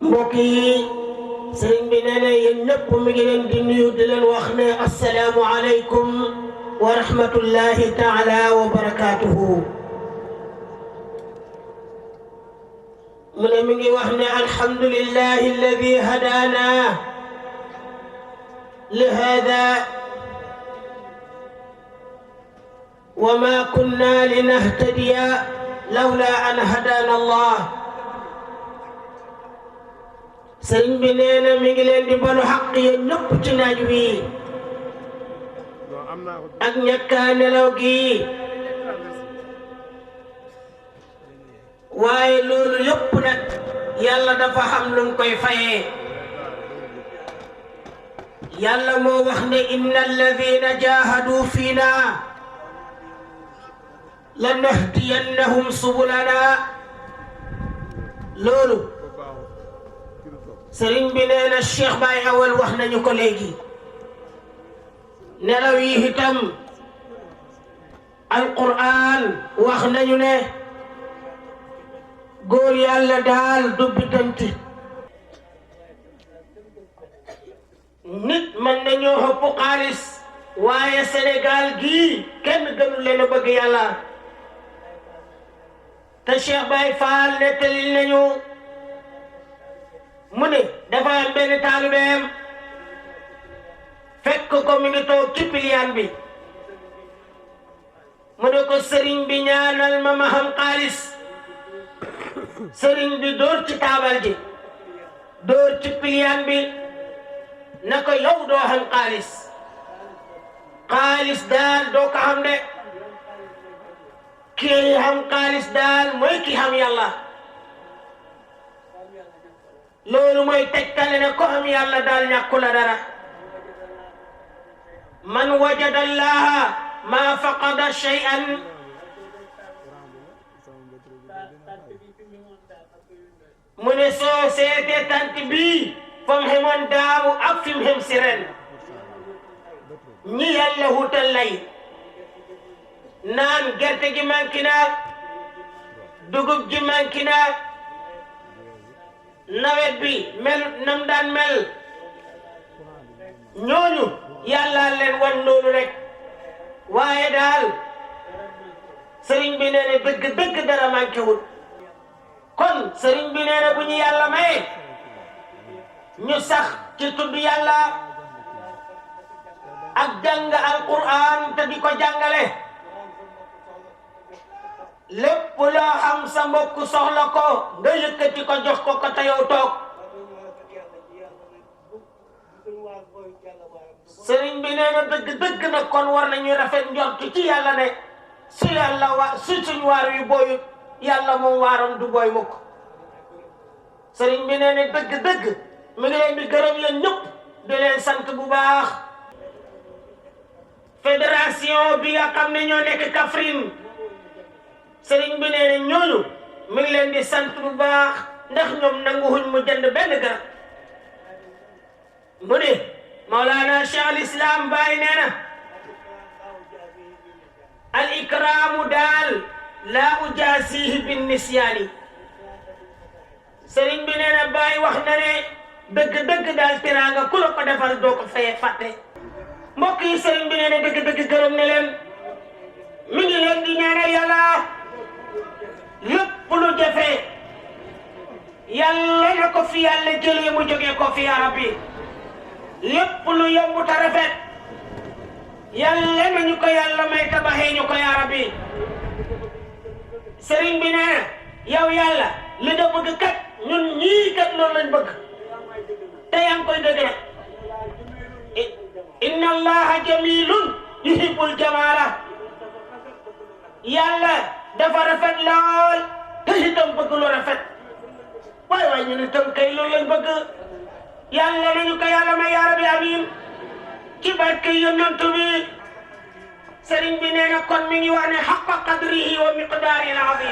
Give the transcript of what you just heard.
mbokk yi sëriñ bi nee na yéen ñëpp mi ngi leen di nuyu di leen wax ne assalaamu aleykum wa rahmatullahi taala wa barakaatuhu. mu ne mi ngi wax ne alhamdulillahi alladi hadaana li hada wa ma kunna linahtadiya lawla an hadaana allah. sëriñ bi nee na mi ngi leen di balu xaq yéen ñëpp ci naaj wi ak ñàkkaa nelaw gi waaye loolu yëpp nag yàlla dafa xam lu mu koy fayee. yàlla moo wax ne inna alladina jahadu fiina lanahdiyannahum subulana. loolu sëriñ bi nee na Cheikh Baye Awal wax nañu ko léegi. nelaw yi itam alquran wax nañu ne góor yàlla daal du biddanti. nit mën nañoo xëpp xaalis waaye Sénégal gii kenn gënul leen a bëgg yàlla. te Cheikh Baye Fall nettali nañu mu ne dafa am benn taalibeem fekk ko mi ngi toog ci piliyaan bi. mu ne ko sëriñ bi ñaanal ma xam xaalis. sëriñ bi dóor ci taabal ji dóor ci piliyaan bi na ko yow doo xam xaalis. xaalis daal doo ko xam de. kii xam xaalis daal mooy ki xam yàlla. loolu mooy tegtale ne ko xam yàlla daal ñàkku la dara. man wajada allaha ma faqada shay'an. mu ne soo seetee tant bii fa mu xemoon daaw ak fi mu xem si ren ñi yàlla wutal lay naan gerte gi manki na dugub ji manki na nawet bi mel nam daan mel ñooñu yàlla leen wan loolu rek. waaye daal sëriñ bi nee na dëgg dara manqué wul. kon sëriñ bi nee na bu ñu yàlla maye ñu sax ci tudd yàlla ak jàng alquran te di ko jàngale. lépp loo xam sa mbokk soxla ko nga yëkkati ko jox ko ko te yow toog. sëriñ bi nee na dëgg nag kon war nañu rafet njort ci yàlla ne su yàlla su suñ waar wi booyut yàlla moom waaram du booy mukk. sëriñ bi nee na dëgg mi ngi leen di gërëm yéen ñëpp di leen sant bu baax. fédération bi nga xam ne ñoo nekk Kaffrine sëriñ bi nee na ñooñu mi ngi leen di sant bu baax ndax ñoom nanguwuñ mu jënd benn garab. mu ne Mawlana Cheikh al Islam Baye nee na al ikraamu daal laa ujaasihi bin nisyaani. sëriñ bi nee na Baye wax na ne dëgg daal teraanga ku la ko defal doo ko fayee fàtte. mbokk yi sëriñ bi nee na dëgg gërëm ne leen mi ngi leen di ñaanal yàlla lépp lu jafe yàlla na ko fi yàlla jëlee mu jógee ko fi ya rabbi. lépp lu yomb ta rafet yàlla nañu ko yàlla may tabaxee ñu ko ya rabbi. sëriñ bi nee na yow yàlla li nga bëgg kat ñun ñii kat loolu lañ bëgg te yaa ngi koy dëgg nag. inna allaha jamilun yuhibbul jamala. yàlla dafa rafet lool te itam bëgg lu rafet. waay ñu ne tam kay loolu lañ bëgg. yàlla nañu ko yàlla may yaa rabbi amiin ci barke yonent bi. sëriñ bi nee na kon mi ngi wax ne xaqa qadrihi wa miqdaarihi al-aziim.